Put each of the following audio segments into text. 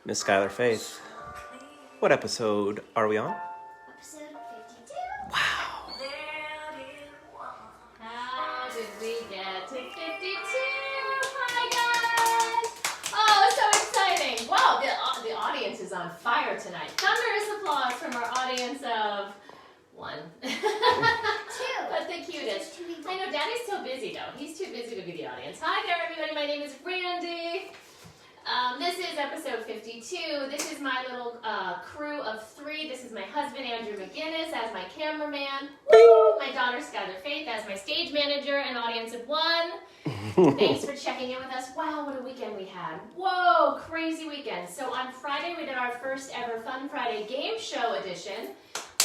Miss Skylar Faith, what episode are we on? Episode 52. Wow. How did we get to 52? Hi guys! Oh, so exciting! Wow, the audience is on fire tonight. Thunderous applause from our audience of one. Two. But the cutest. I know Daddy's so busy though. He's too busy to be the audience. Hi there everybody, my name is Randi. This is episode 52. This is my little crew of three. This is my husband, Andrew McGinnis, as my cameraman. Woo! My daughter, Skylar Faith, as my stage manager, an audience of one. Thanks for checking in with us. Wow, what a weekend we had. Whoa, crazy weekend. So on Friday, we did our first ever Fun Friday game show edition,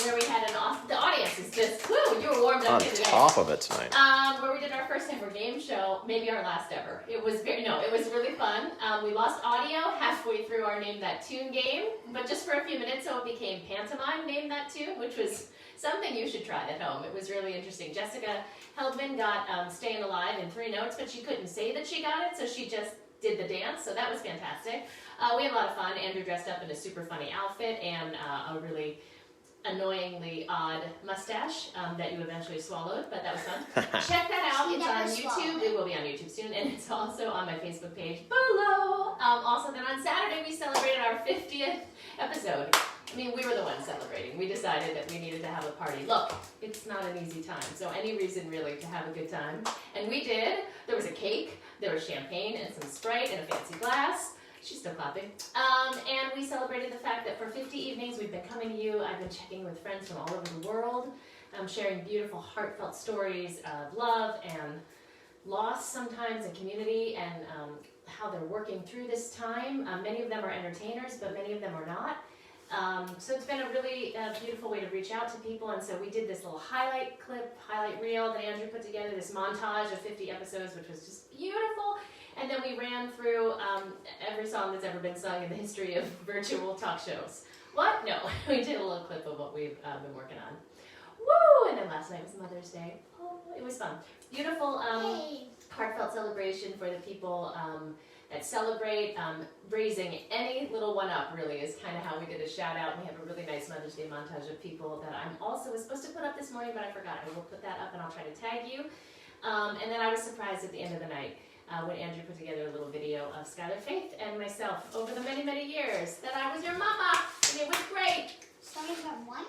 where we had the audience is just, woo, you were warmed up On today. top of it tonight. Where we did our first ever game show, maybe our last ever. It was it was really fun. We lost audio halfway through our Name That Tune game, but just for a few minutes, so it became pantomime Name That Tune, which was something you should try at home. It was really interesting. Jessica Heldman got Staying Alive in 3 notes, but she couldn't say that she got it, so she just did the dance, so that was fantastic. We had a lot of fun. Andrew dressed up in a super funny outfit and a really annoyingly odd mustache that you eventually swallowed, but that was fun. Check that out. It's on YouTube. It will be on YouTube soon, and it's also on my Facebook page below. Also, then on Saturday, we celebrated our 50th episode. I mean, we were the ones celebrating. We decided that we needed to have a party. Look, it's not an easy time, so any reason really to have a good time. And we did. There was a cake, there was champagne and some Sprite in a fancy glass. She's still clapping. And we celebrated the fact that for 50 evenings we've been coming to you. I've been checking with friends from all over the world, sharing beautiful, heartfelt stories of love and loss sometimes in community and how they're working through this time. Many of them are entertainers, but many of them are not. So it's been a really beautiful way to reach out to people. And so we did this little highlight reel that Andrew put together, this montage of 50 episodes, which was just beautiful. And then we ran through every song that's ever been sung in the history of virtual talk shows. What? No, we did a little clip of what we've been working on. Woo! And then last night was Mother's Day. Oh, it was fun. Beautiful, heartfelt celebration for the people that celebrate. Raising any little one up, really, is kind of how we did a shout out. We have a really nice Mother's Day montage of people that I'm also was supposed to put up this morning, but I forgot. I will put that up and I'll try to tag you. And then I was surprised at the end of the night when Andrew put together a little video of Skylar Faith and myself over the many, many years that I was your mama, and it was great. Starting from 1?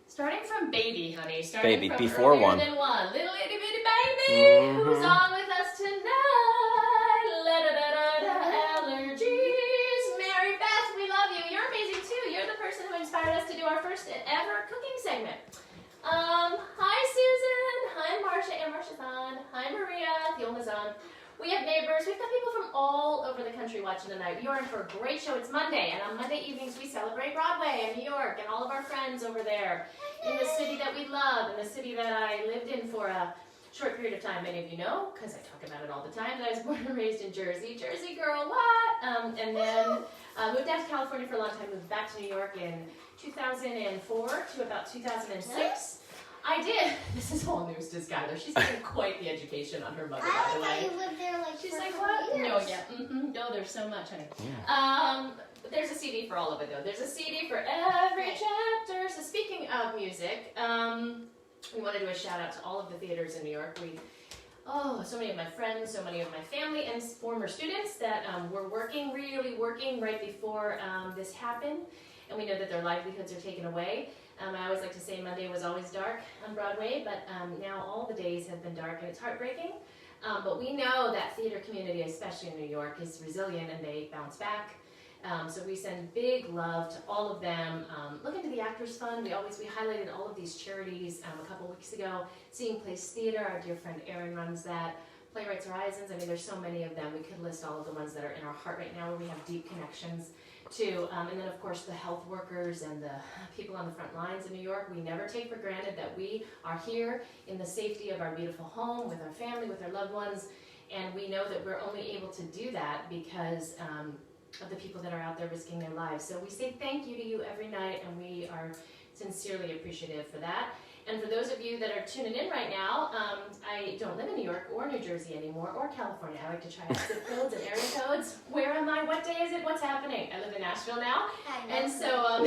Starting from baby, honey. Starting Baby, from before earlier 1. Than 1. Little itty bitty baby who's on with us tonight. Allergies. Mary Beth, we love you. You're amazing too. You're the person who inspired us to do our first ever cooking segment. Hi Susan. Hi Marcia. And Marcia's on. Hi Maria. Fiona's on. We have neighbors. We've got people from all over the country watching tonight. You're in for a great show. It's Monday, and on Monday evenings we celebrate Broadway in New York and all of our friends over there in the city that we love, in the city that I lived in for a short period of time. Many of you know, because I talk about it all the time, that I was born and raised in Jersey. Jersey girl, what? And then moved out to California for a long time, moved back to New York in 2004 to about 2006. I did. This is all news to Skylar. She's getting quite the education on her mother, by the way. You lived there She's for like, a what? couple No, years. yeah. No, there's so much, honey. Yeah. There's a CD for all of it, though. There's a CD for every chapter. So speaking of music, we want to do a shout out to all of the theaters in New York. So many of my friends, so many of my family and former students that were really working right before this happened. And we know that their livelihoods are taken away. I always like to say Monday was always dark on Broadway, but now all the days have been dark and it's heartbreaking. But we know that theater community, especially in New York, is resilient and they bounce back. So we send big love to all of them. Look into the Actors Fund. We highlighted all of these charities a couple weeks ago. Seeing Place Theater, our dear friend Erin runs that. Playwrights Horizons, I mean, there's so many of them. We could list all of the ones that are in our heart right now where we have deep connections to. And then, of course, the health workers and the people on the front lines in New York. We never take for granted that we are here in the safety of our beautiful home, with our family, with our loved ones. And we know that we're only able to do that because of the people that are out there risking their lives. So we say thank you to you every night, and we are sincerely appreciative for that. And for those of you that are tuning in right now, I don't live in New York or New Jersey anymore, or California. I like to try out zip codes and area codes. Where am I? What day is it? What's happening? I live in Nashville now. And so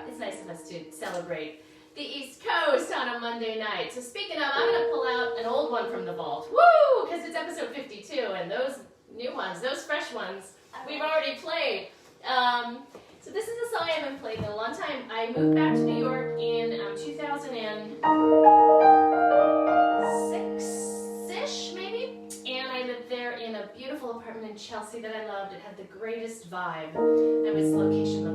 it's nice of us to celebrate the East Coast on a Monday night. So speaking of, I'm going to pull out an old one from the vault. Woo! Because it's episode 52, and those new ones, those fresh ones, we've already played. So this is a song I haven't played in a long time. I moved back to New York in 2006-ish, maybe? And I lived there in a beautiful apartment in Chelsea that I loved. It had the greatest vibe. It was location.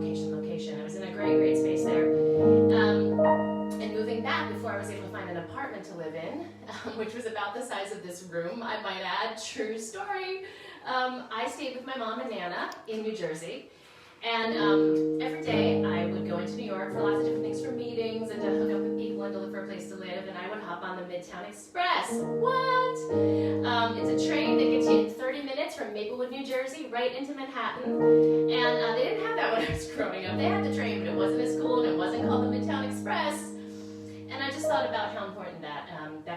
I was in a great space there. And moving back before I was able to find an apartment to live in, which was about the size of this room, I might add, true story. I stayed with my mom and Nana in New Jersey. And every day I would go into New York for lots of different things, for meetings and to hook up with people and to look for a place to live. And I would hop on the Midtown Express. What? It's a train that gets you in 30 minutes from Maplewood, New Jersey, right into Manhattan. And they didn't have that when I was growing up. They had the train, but it wasn't as cool and it wasn't called the Midtown Express. And I just thought about how important that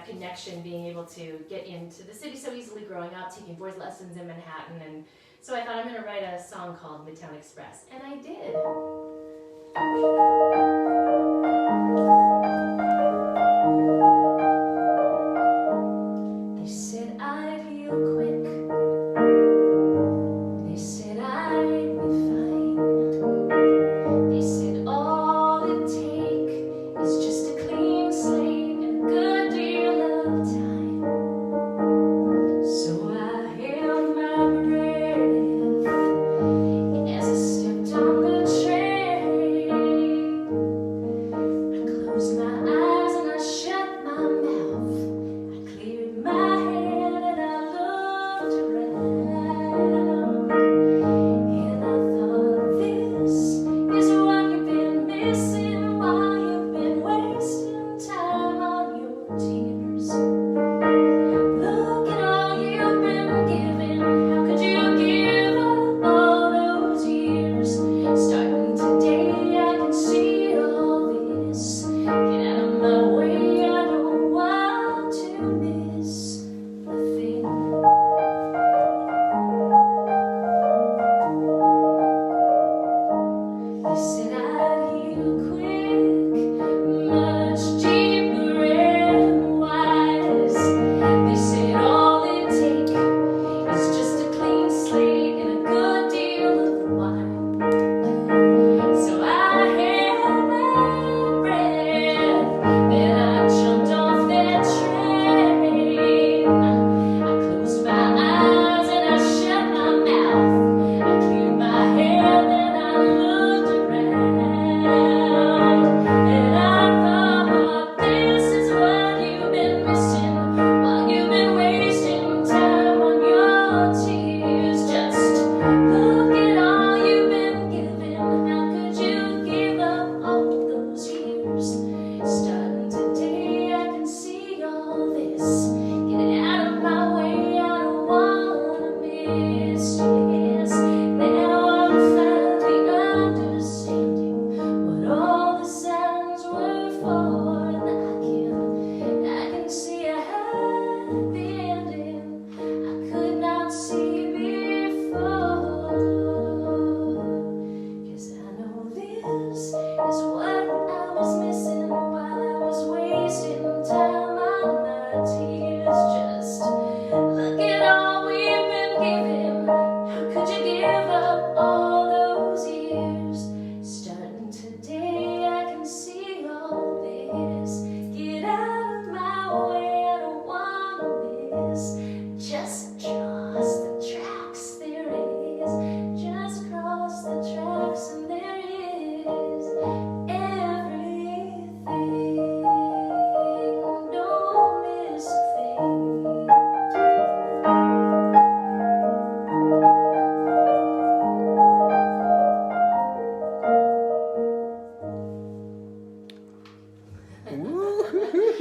connection, being able to get into the city so easily growing up, taking voice lessons in Manhattan. And so I thought I'm going to write a song called Midtown Express. And I did. They said I'd heal quick. They said I'd be fine. They said all it takes is just a clean slate and a good deal of time. So I held my breath as I stepped on the train. I closed my eyes and I shut my mouth. I cleared my head and I looked around. And I thought, this is what you've been missing while you've been wasting time on your tears. Look at all you've been given. How could you give up all those years? Starting today, I can see all this. Get out of my way, I don't want to miss a thing. They said I'd heal quick, much deeper and wise. They said all it takes is just a clean slate and a good deal of wine. So I held my breath, then I jumped off that train. I closed my eyes and I shut my mouth. I cleared my head, then I looked around. And I thought, this is what you've been missing while you've been wasting time on your tears. Just look at all you've been given. How could you give up all those years? Starting today, I can see all this. Get out of my way, I don't wanna miss. Yes, now I'm finally understanding what all the signs were for. And I can see a happy ending I could not see before. 'Cause I know this is what I was missing while I was wasting time on my tears. Just look at all we've been given. How could you give up all those years? Starting today, I can see all this. Get out of my way, I don't wanna miss. Just cross the tracks, there is. Just cross the tracks and there is everything. Don't miss a thing.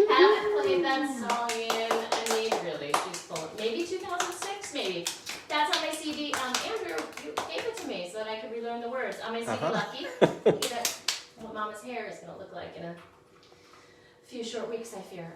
Haven't played that song in, really, she's full. Maybe 2006, maybe. That's on my CD. Andrew, you gave it to me so that I could relearn the words. On my CD, Lucky. What Mom Mama's hair is going to look like in a few short weeks, I fear.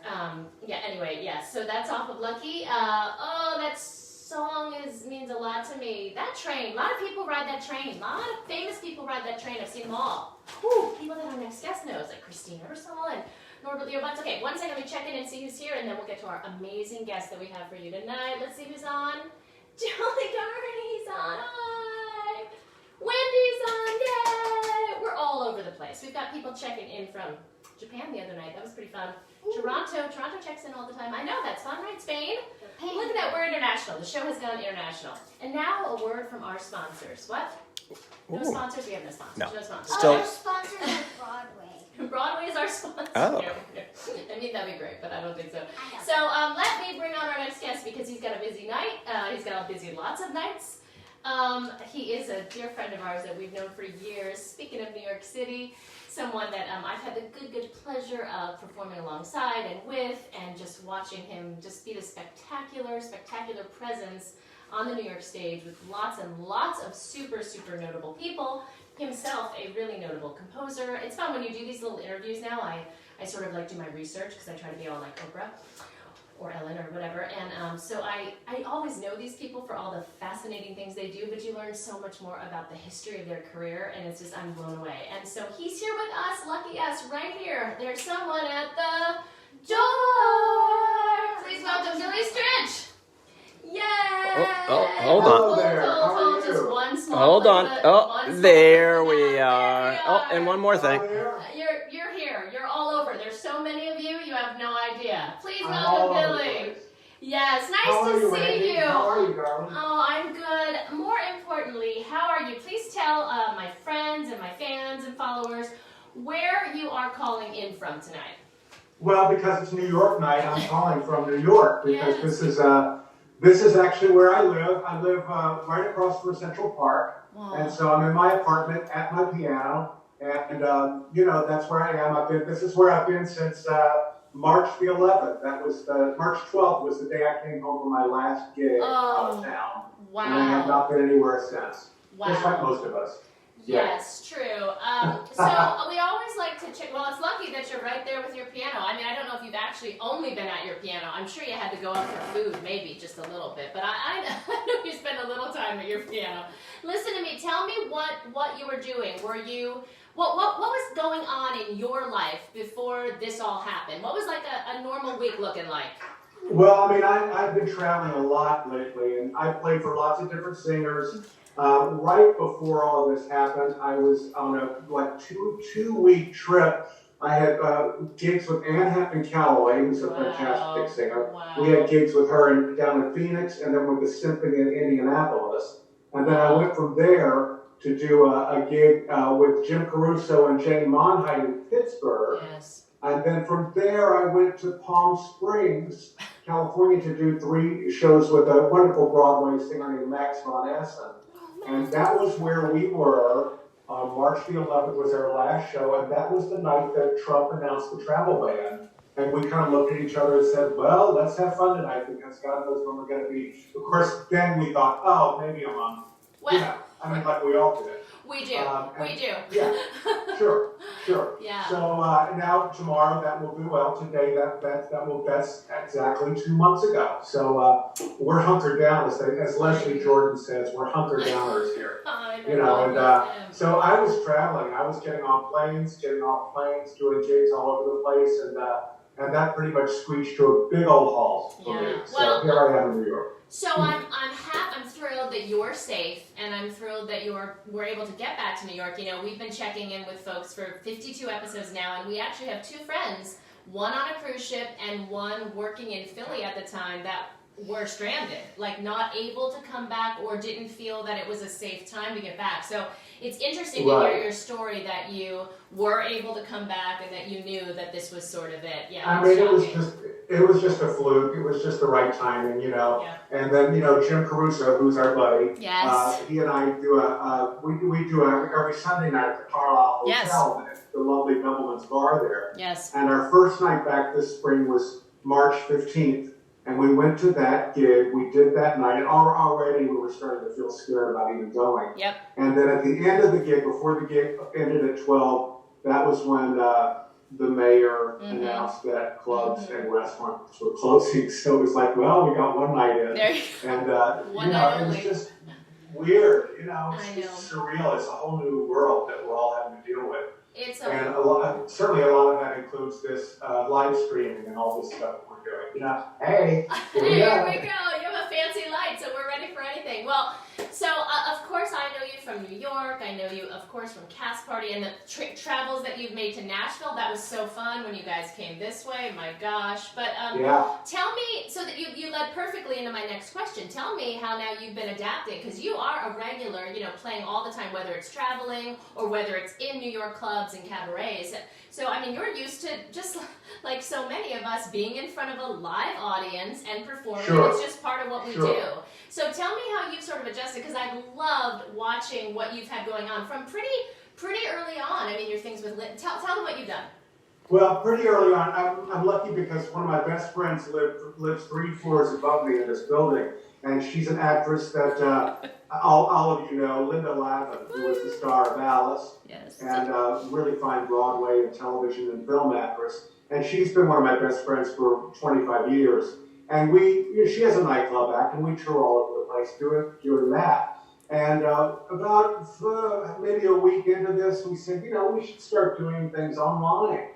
Anyway, so that's off of Lucky. That song means a lot to me. That train, a lot of people ride that train. A lot of famous people ride that train. I've seen them all. Whew, people that our next guest knows, like Christine Ursel and Norbert Leo Butts. Okay, one second, let me check in and see who's here, and then we'll get to our amazing guest that we have for you tonight. Let's see who's on. Jolly Carney's on. Hi. Wendy's on. Yay. We're all over the place. We've got people checking in from Japan the other night. That was pretty fun. Toronto checks in all the time. I know, that's fun, right? Spain? Look at that, we're international. The show has gone international. And now a word from our sponsors. What? No sponsors? We have no sponsors. No sponsors. Still. Our sponsors are Broadway. Broadway is our sponsor. Oh. I mean, that'd be great, but I don't think so. I know. So let me bring on our next guest because he's got a busy night. He's got a busy lots of nights. He is a dear friend of ours that we've known for years. Speaking of New York City, someone that I've had the good pleasure of performing alongside and with, and just watching him just be the spectacular presence on the New York stage with lots and lots of super notable people. Himself a really notable composer. It's fun when you do these little interviews now. I sort of like do my research because I try to be all like Oprah or Ellen or whatever, and so I always know these people for all the fascinating things they do, but you learn so much more about the history of their career, and it's just, I'm blown away. And so he's here with us, lucky us, right here. There's someone at the door. Please welcome Billy Stritch. Yay! Hold on. Hello there. How are you? Just one small Hold on. one Oh, small there clip of we that. are. There we Oh, and one more thing. You're here. You're all over. There's so many of you. You have no idea. Please I'm all welcome over the Billy. place. Yes, nice How are to you, see Randy? you. How are you, darling? Oh, I'm good. More importantly, how are you? Please tell my friends and my fans and followers where you are calling in from tonight. Well, because it's New York night, I'm calling from New York because Yes. this is actually where I live. I live right across from Central Park, Wow. and so I'm in my apartment at my piano, and that's where I am. This is where I've been since March the 11th. That was March 12th was the day I came home from my last gig out of town, Wow. and I have not been anywhere since. Wow. Just like most of us. Yes, true. So we always like to check. Well, it's lucky that you're right there with your piano. I mean, I don't know if you've actually only been at your piano. I'm sure you had to go out for food, maybe just a little bit. But I know you spent a little time at your piano. Listen to me. Tell me what you were doing. Were you what was going on in your life before this all happened? What was like a normal week looking like? Well, I mean, I've been traveling a lot lately, and I played for lots of different singers. Right before all of this happened, I was on a two-week trip. I had gigs with Anne Hampton Calloway, who's a fantastic singer. Wow. We had gigs with her down in Phoenix, and then with the symphony in Indianapolis. And then I went from there to do a gig with Jim Caruso and Jane Monheit in Pittsburgh. Yes. And then from there, I went to Palm Springs, California, to do 3 shows with a wonderful Broadway singer named Max von Essen. And that was where we were. March the 11th was our last show, and that was the night that Trump announced the travel ban. And we kind of looked at each other and said, well, let's have fun tonight because God knows when we're going to be. Of course, then we thought, oh, maybe a month. Well, I mean, like we all did. we do. We do. Yeah, sure. Yeah. So now tomorrow that will be today that's exactly 2 months ago. So we're hunkered down, as Leslie Jordan says, we're hunkered downers here. So I was traveling. I was getting off planes, doing gigs all over the place, and that pretty much screeched to a big old halt for me. So here I am in New York. So I'm thrilled that you're safe, and I'm thrilled that we're able to get back to New York. You know, we've been checking in with folks for 52 episodes now, and we actually have 2 friends, one on a cruise ship and one working in Philly at the time, that were stranded, like not able to come back or didn't feel that it was a safe time to get back. So it's interesting to hear your story that you were able to come back and that you knew that this was sort of it. Yeah. I mean, it was just a fluke. It was just the right timing, Yeah. And then, Jim Caruso, who's our buddy. Yes. He and I do we do every Sunday night at the Carlisle Hotel, the lovely Nobleman's Bar there. Yes. And our first night back this spring was March 15th. And we went to that gig, we did that night, and already we were starting to feel scared about even going. Yep. And then at the end of the gig, before the gig ended at 12, that was when the mayor announced that clubs and restaurants were closing. So it was like, well, we got one night in. There you And, One night it was only. just weird, it's I know. just surreal. It's a whole new world that we're all having to deal with. It's And certainly a lot of that includes this live streaming and all this stuff that we're doing. Hey, here we Here go. we go. You have a fancy light, so we're ready for anything. Well, so of course I know you from New York. I know you, of course, from Cast Party and the travels that you've made to Nashville. That was so fun when you guys came this way. My gosh. But tell me, so that you led perfectly into my next question. Tell me how now you've been adapting, because you are a regular, playing all the time, whether it's traveling or whether it's in New York clubs and cabarets. So, I mean, you're used to, just like so many of us, being in front of a live audience and performing. Sure. It's just part of what we do. So tell me how you've sort of adjusted, because I've loved watching what you've had going on from pretty early on. I mean, your things with Lynn. Tell them what you've done. Well, pretty early on, I'm lucky because one of my best friends lives 3 floors above me in this building, and she's an actress that all of you know, Linda Lavin, who was the star of Alice, and really fine Broadway and television and film actress. And she's been one of my best friends for 25 years. And she has a nightclub act, and we tour all over the place doing that. And about maybe a week into this, we said, we should start doing things online.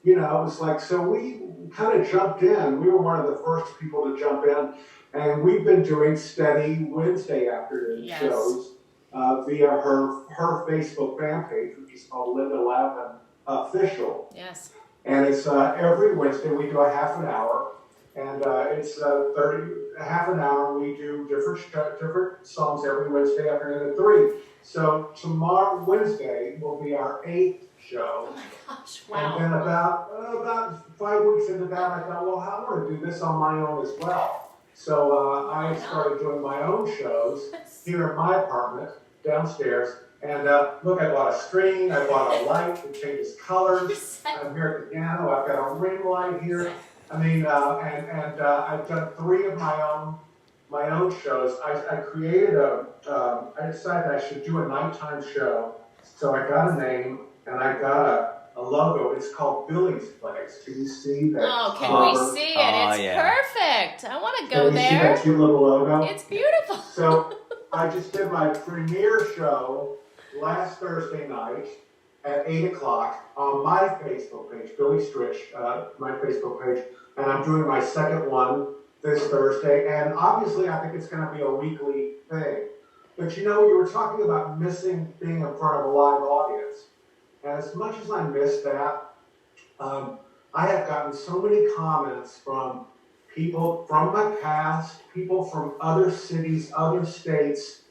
It was like, so we kind of jumped in. We were one of the first people to jump in. And we've been doing steady Wednesday afternoon shows via her Facebook fan page, which is called Linda Lavin Official. Yes. And it's every Wednesday we do a half an hour. And it's half an hour. We do different songs every Wednesday afternoon at 3. So tomorrow, Wednesday, will be our 8th show. Oh my gosh! Wow. And then about 5 weeks into that, I thought, well, I want to do this on my own as well. So I started doing my own shows here in my apartment downstairs. And look, I bought a screen. I bought a light that changes colors. I'm here at the piano. I've got a ring light here. I mean, and I've done 3 of my own shows. I created I decided I should do a nighttime show. So I got a name and I got a logo. It's called Billy's Place. Can you see that? Oh, can we see it? It's perfect. I want to go there. Can you see that cute little logo? It's beautiful. So I just did my premiere show last Thursday night at 8 o'clock on my Facebook page, Billy Stritch, my Facebook page, and I'm doing my second one this Thursday, and obviously I think it's going to be a weekly thing. But you were talking about missing being in front of a live audience, and as much as I miss that, I have gotten so many comments from people from my past, people from other cities, other states,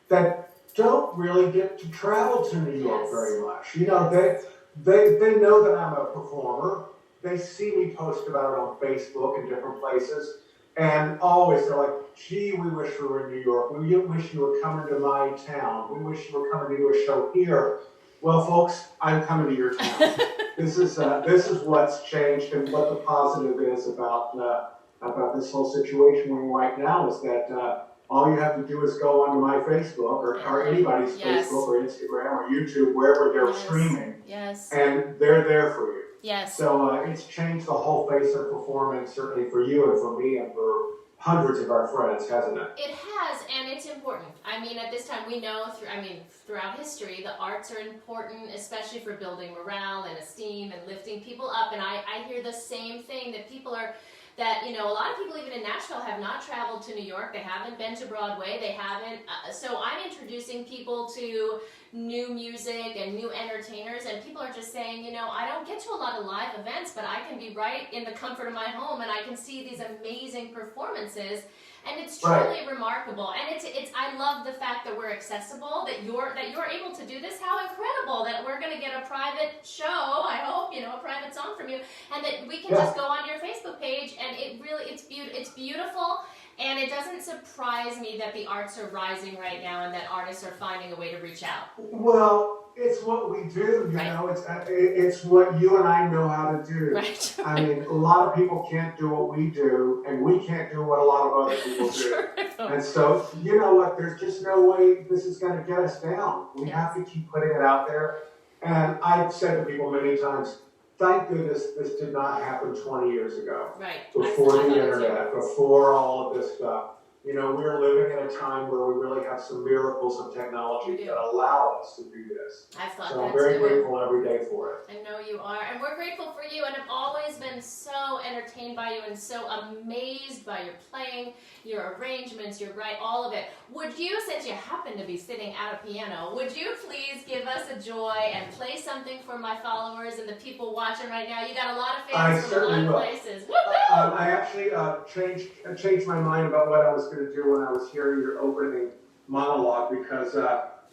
that don't really get to travel to New York very much. They know that I'm a performer. They see me post about it on Facebook and different places. And always they're like, gee, we wish we were in New York. We wish you were coming to my town. We wish you were coming to do a show here. Well, folks, I'm coming to your town. This is what's changed, and what the positive is about this whole situation right now is that all you have to do is go onto my Facebook or anybody's Facebook or Instagram or YouTube, wherever they're streaming, and they're there for you. Yes. So it's changed the whole face of performance, certainly for you and for me and for hundreds of our friends, hasn't it? It has, and it's important. I mean, at this time, we know, throughout history, the arts are important, especially for building morale and esteem and lifting people up. And I hear the same thing, that people are, a lot of people even in Nashville have not traveled to New York. They haven't been to Broadway. They haven't. So I'm introducing people to new music and new entertainers, and people are just saying, I don't get to a lot of live events, but I can be right in the comfort of my home and I can see these amazing performances, and it's truly remarkable. And it's I love the fact that we're accessible, that you're able to do this. How incredible that we're going to get a private show, I hope, a private song from you, and that we can just go on your Facebook page, and it's beautiful. And it doesn't surprise me that the arts are rising right now and that artists are finding a way to reach out. Well, it's what we do, you know. It's what you and I know how to do. Right. I mean, a lot of people can't do what we do, and we can't do what a lot of other people do. And so, you know what, there's just no way this is going to get us down. We have to keep putting it out there. And I've said to people many times, thank goodness this did not happen 20 years ago. Right. Before the internet, before all of this stuff. You know, we're living in a time where we really have some miracles of technology that allow us to do this. So I'm very grateful every day for it. I know you are. And we're grateful for you, and I've always been so entertained by you and so amazed by your playing, your arrangements, your all of it. Would you, since you happen to be sitting at a piano, would you please give us a joy and play something for my followers and the people watching right now? You got a lot of fans from a lot of places. Woo-hoo! I actually changed my mind about what I was going to do when I was hearing your opening monologue, because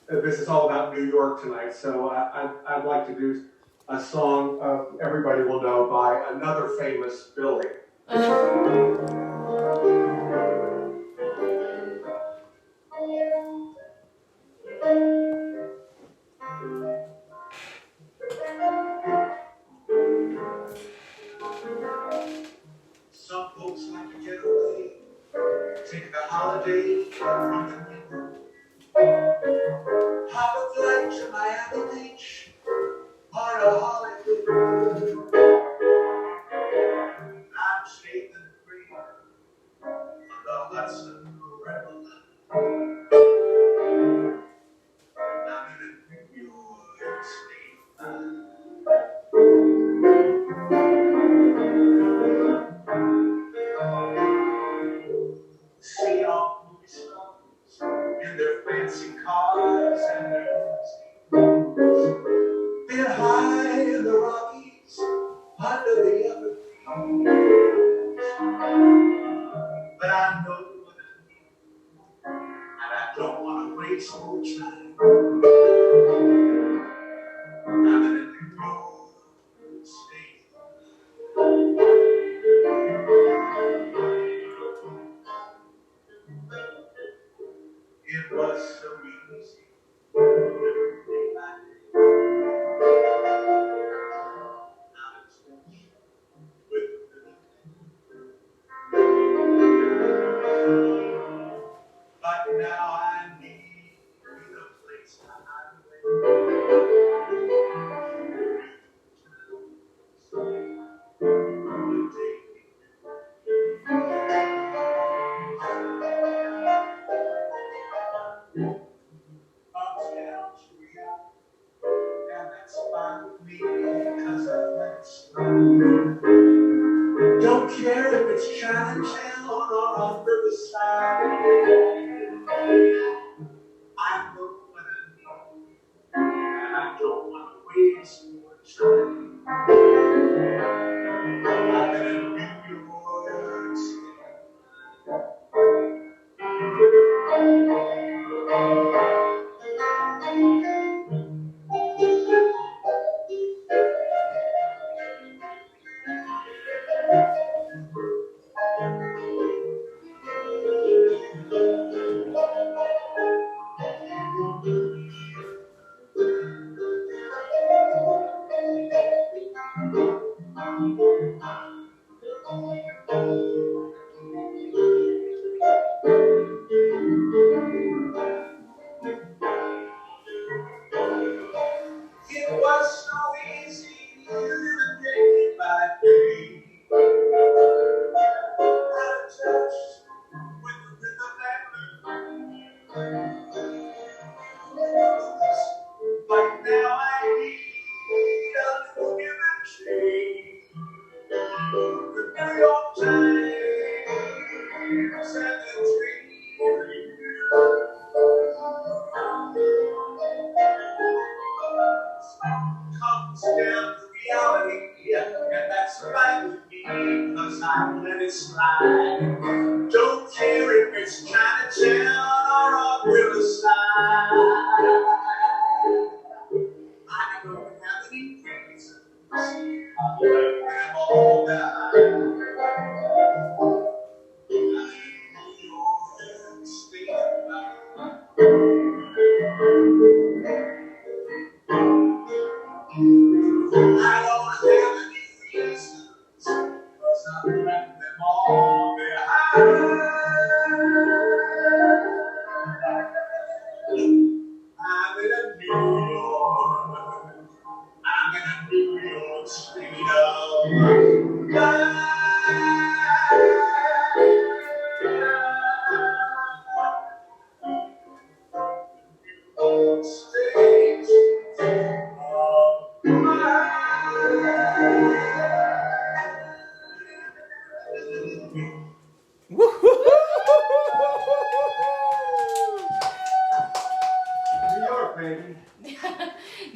this is all about New York tonight. So I'd like to do a song everybody will know by another famous Billy. Some folks like to get away, take a holiday from the winter, hop a flight to Miami Beach on a holiday. I'm saving free on the Hudson River. I'm in New York State. See all movie stars in their fancy cars and their limousines. They're high in the Rockies, under the evergreens. But I know what I need, and I don't want to waste more time. I'm in New York State. It was so easy. But now I need a place to hide and that's fine with me, because I don't care if it's Chinatown or on Riverside. I know what I need, and I don't want to waste more time. I've been in New York City. It was so easy living day by day, out of touch with the blues. But now I need a little give and take. The New York Times and the Tree Review comes down to reality, and that's fine with me, because I let it slide. Don't care if it's Chinatown or on Riverside. I don't have any reasons, I'll let them all die. I don't have any reasons, 'cause I let them all behind.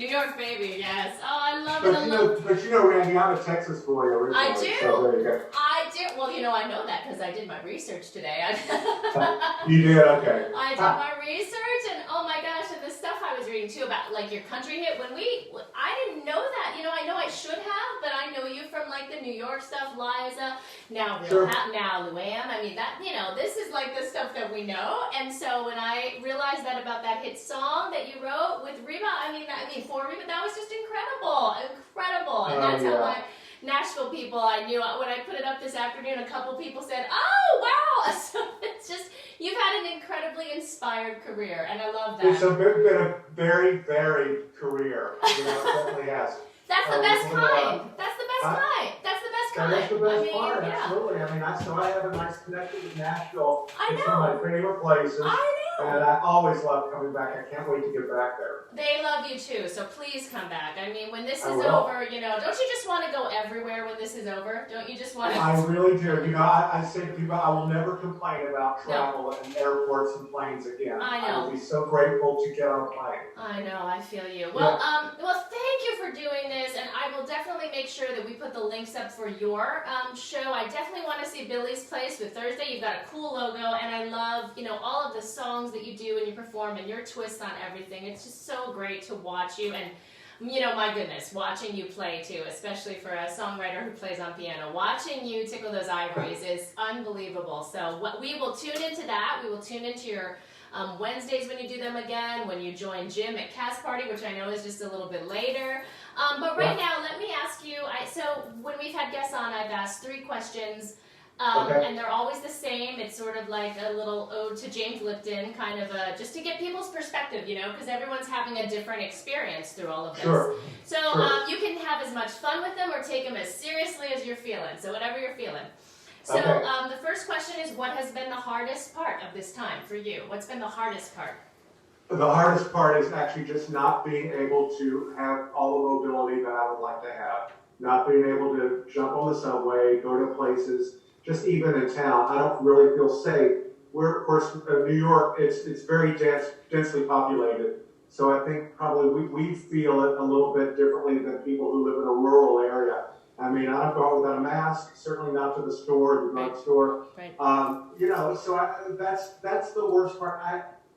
New York baby, yes. Oh, I love But it. Randy, I'm a Texas boy originally. I do. So there you go. I do. Well, I know that because I did my research today. You did? Okay. I did my research, and oh my gosh, and the stuff I was reading too about like your country hit. I didn't know that. I know I should have, but I know you from like the New York stuff, Liza. Now now Luann. I mean that. This is like the stuff that we know. And so when I realized that about that hit song that you wrote with Reba, for Reba, that was just incredible. And that's how my Nashville people, I knew when I put it up this afternoon, a couple people said, "Oh, wow!" So it's just you've had an incredibly inspired career, and I love that. It's been a very varied career. It definitely has. That's the best kind. That's the best kind. That's the best kind. That's the best part. Absolutely. I have a nice connection with Nashville. It's one of my favorite places. I know. And I always love coming back. I can't wait to get back there. They love you too, so please come back. When this is over, don't you just want to go everywhere when this is over? Don't you just want to? I really do. I say to people, I will never complain about travel and airports and planes again. I know. I will be so grateful to get on a plane. I know. I feel you. Well, thank you for doing this, and I will definitely make sure that we put the links up for your show. I definitely want to see Billy's Place with Thursday. You've got a cool logo, and I love, all of the songs that you do and you perform and your twist on everything. It's just so great to watch you, and my goodness, watching you play too, especially for a songwriter who plays on piano. Watching you tickle those ivories is unbelievable. So we will tune into that. We will tune into your Wednesdays when you do them again, when you join Jim at Cast Party, which I know is just a little bit later. But right now, let me ask you, so when we've had guests on, I've asked 3 questions. And they're always the same. It's sort of like a little ode to James Lipton, kind of just to get people's perspective, because everyone's having a different experience through all of this. Sure. So you can have as much fun with them or take them as seriously as you're feeling. So whatever you're feeling. So the first question is, what has been the hardest part of this time for you? What's been the hardest part? The hardest part is actually just not being able to have all the mobility that I would like to have. Not being able to jump on the subway, go to places, just even in town. I don't really feel safe. We're, of course, New York, it's very densely populated. So I think probably we feel it a little bit differently than people who live in a rural area. I don't go out without a mask, certainly not to the store, the drugstore. Right. So that's the worst part.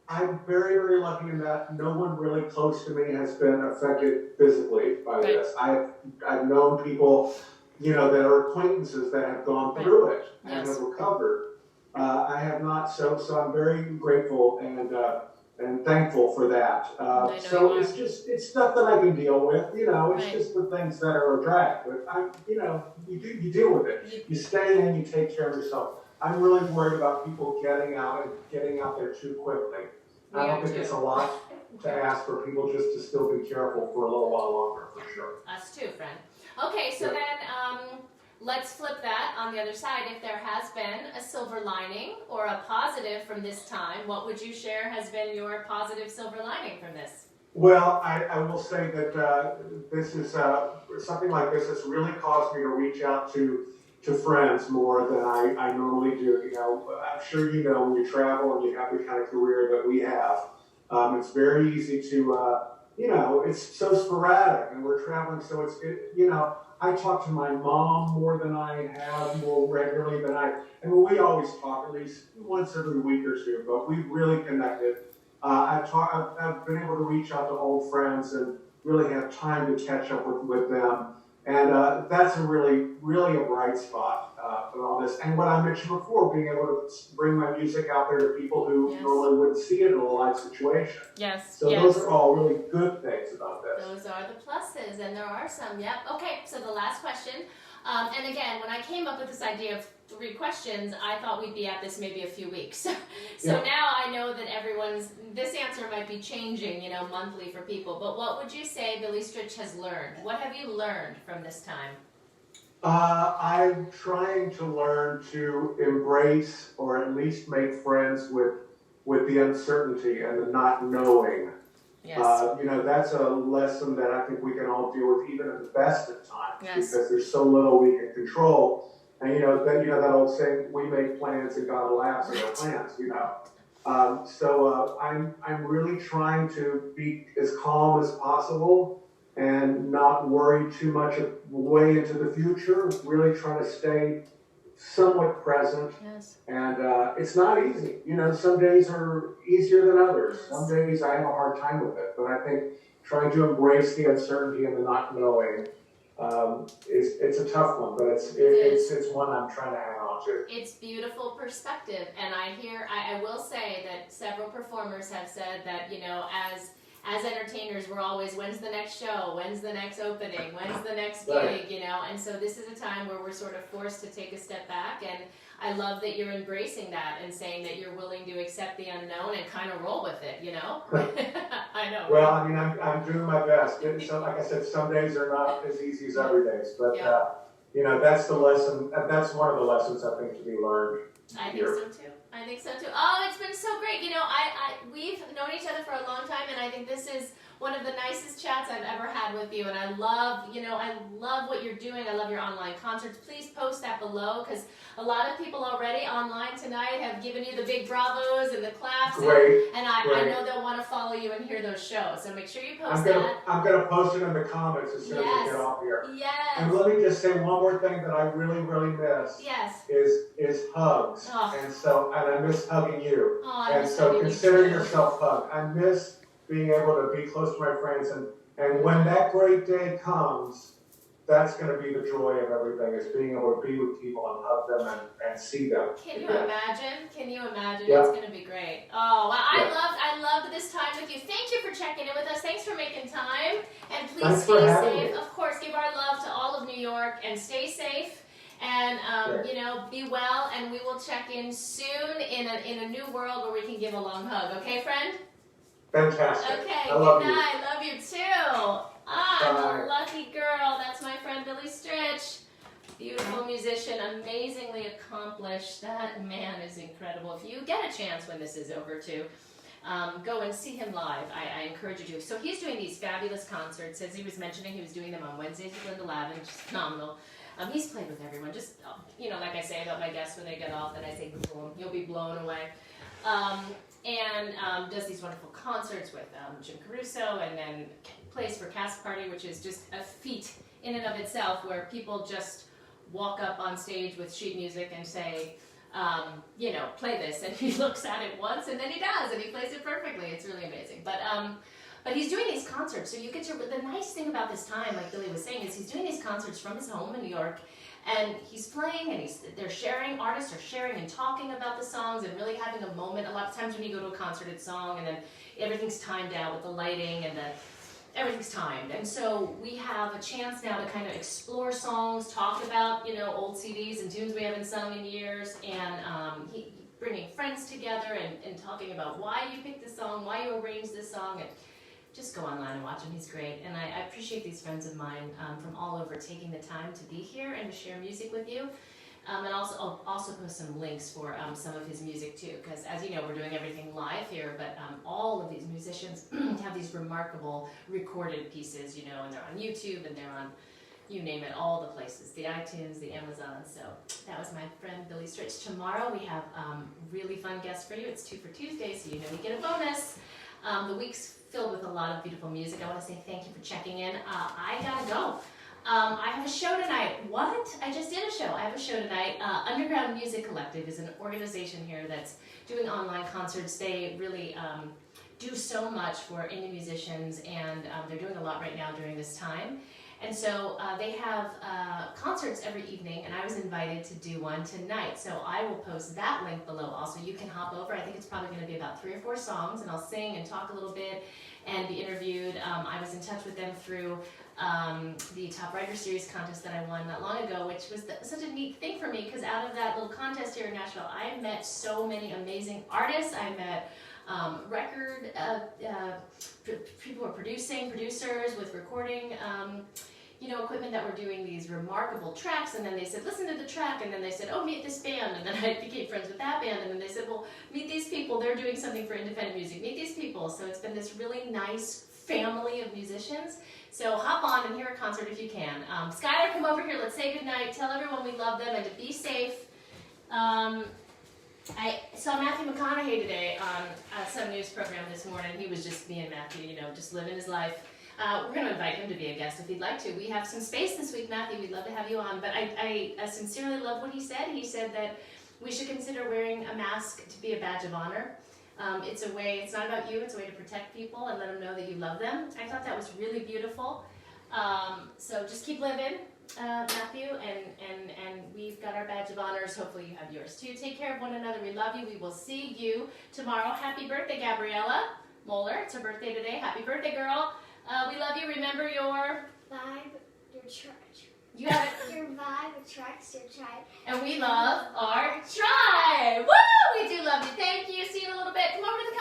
I'm very, very lucky in that no one really close to me has been affected physically by this. I've known people, that are acquaintances that have gone through it and have recovered. I have not, so I'm very grateful and thankful for that. So it's stuff that I can deal with. It's just the things that are a drag. But you deal with it. You stay in, you take care of yourself. I'm really worried about people getting out there too quickly. I don't think it's a lot to ask for people just to still be careful for a little while longer, for sure. Us too, friend. Okay, so then let's flip that on the other side. If there has been a silver lining or a positive from this time, what would you share has been your positive silver lining from this? Well, I will say that this is something like this has really caused me to reach out to friends more than I normally do. I'm sure when you travel and you have the kind of career that we have, it's very easy to, it's so sporadic, and we're traveling, so I talk to my mom more than I have, more regularly than we always talk at least once every week or two, but we've really connected. I've been able to reach out to old friends and really have time to catch up with them. And that's a really, really a bright spot in all this. And what I mentioned before, being able to bring my music out there to people who normally wouldn't see it in a live situation. Yes. So those are all really good things about this. Those are the pluses, and there are some. Yep. Okay, so the last question. And again, when I came up with this idea of 3 questions, I thought we'd be at this maybe a few weeks. So now I know that this answer might be changing, monthly for people. But what would you say Billy Stritch has learned? What have you learned from this time? I'm trying to learn to embrace or at least make friends with the uncertainty and the not knowing. Yes. That's a lesson that I think we can all deal with even at the best of times because there's so little we can control. And that old saying, we make plans and God laughs at our plans, I'm really trying to be as calm as possible and not worry too much way into the future. Really trying to stay somewhat present. Yes. And it's not easy. You know, some days are easier than others. Yes. Some days I have a hard time with it. But I think trying to embrace the uncertainty and the not knowing it's a tough one, but it's one I'm trying to hang on to. It's beautiful perspective, and I will say that several performers have said that, you know, as entertainers, we're always, when's the next show, when's the next opening, when's the next gig, Right. you know, and so this is a time where we're sort of forced to take a step back, and I love that you're embracing that and saying that you're willing to accept the unknown and kind of roll with it, you know? I know. Well, I mean, I'm doing my best. So, like I said, some days are not as easy as other days, but Yeah. you know, that's the lesson. That's one of the lessons I think to be learned. I think here. so too. I think so too. Oh, it's been so great. You know, we've known each other for a long time, and I think this is one of the nicest chats I've ever had with you. And I love what you're doing. I love your online concerts. Please post that below, because a lot of people already online tonight have given you the big bravos and the claps. Great. And I Great. know they'll want to follow you and hear those shows. So make sure you post I'm gonna post it in the comments as soon as we get off here. Yes. And let me just say one more thing that I really, really miss. Yes. Is hugs. Oh. And I miss hugging you. Oh, I And miss so hugging you consider too. yourself hugged. I miss being able to be close to my friends, and when that great day comes, that's going to be the joy of everything, is being able to be with people and hug them and see them. Can you again. imagine? Can you imagine? Yeah. It's going to be great. Oh, well, Yeah. I loved this time with you. Thank you for checking in with us. Thanks for making time. And please Thanks for stay having safe. me. Of course, give our love to all of New York and stay safe. And Sure. you know, be well. And we will check in soon in a new world where we can give a long hug. Okay, friend? Fantastic. Okay. I love Good you. night. Love you too. I'm Bye. a lucky girl. That's my friend Billy Stritch. Beautiful musician, amazingly accomplished. That man is incredible. If you get a chance when this is over to go and see him live, I encourage you to. So he's doing these fabulous concerts. As he was mentioning, he was doing them on Wednesdays with Linda Lavin, just phenomenal. He's played with everyone. Just, you know, like I say about my guests when they get off, and I say, you'll be blown away. And does these wonderful concerts with Jim Caruso, and then plays for Cast Party, which is just a feat in and of itself, where people just walk up on stage with sheet music and say, you know, play this, and he looks at it once, and then he does, and he plays it perfectly. It's really amazing. But he's doing these concerts, so you get to, the nice thing about this time, like Billy was saying, is he's doing these concerts from his home in New York, and he's playing, and they're sharing, artists are sharing and talking about the songs and really having a moment. A lot of times when you go to a concert, it's song, and then everything's timed out with the lighting, and everything's timed. And so we have a chance now to kind of explore songs, talk about, you know, old CDs and tunes we haven't sung in years, and bringing friends together and talking about why you picked this song, why you arranged this song, and just go online and watch him. He's great. And I appreciate these friends of mine from all over taking the time to be here and to share music with you. And also, I'll also post some links for some of his music too, because as you know, we're doing everything live here, but all of these musicians have these remarkable recorded pieces, you know, and they're on YouTube, and they're on, you name it, all the places, the iTunes, the Amazon. So that was my friend Billy Stritch. Tomorrow we have really fun guests for you. It's 2 for Tuesday, so you know you get a bonus. The week's filled with a lot of beautiful music. I want to say thank you for checking in. I gotta go. I have a show tonight. What? I just did a show. I have a show tonight. Underground Music Collective is an organization here that's doing online concerts. They really do so much for indie musicians, and they're doing a lot right now during this time. And so they have concerts every evening, and I was invited to do one tonight. So I will post that link below also. You can hop over. I think it's probably going to be about 3 or 4 songs, and I'll sing and talk a little bit and be interviewed. I was in touch with them through the Top Writer Series contest that I won not long ago, which was such a neat thing for me, because out of that little contest here in Nashville, I met so many amazing artists. I met record people who are producers with recording you know, equipment that were doing these remarkable tracks, and then they said, listen to the track, and then they said, oh, meet this band, and then I became friends with that band, and then they said, well, meet these people, they're doing something for independent music, meet these people. So it's been this really nice family of musicians. So hop on and hear a concert if you can. Skylar, come over here, let's say goodnight, tell everyone we love them, and to be safe. I saw Matthew McConaughey today on some news program this morning. He was just being Matthew, you know, just living his life. We're going to invite him to be a guest if he'd like to. We have some space this week, Matthew. We'd love to have you on. But I sincerely love what he said. He said that we should consider wearing a mask to be a badge of honor. It's a way, it's not about you, it's a way to protect people and let them know that you love them. I thought that was really beautiful. So just keep living, Matthew, and we've got our badge of honors. Hopefully you have yours too. Take care of one another. We love you. We will see you tomorrow. Happy birthday, Gabriella Moeller. It's her birthday today. Happy birthday, girl. We love you. Remember your Vibe, your tribe. You have it. Your vibe attracts your tribe. And we love our tribe. Woo! We do love you. Thank you. See you in a little bit. Come over to the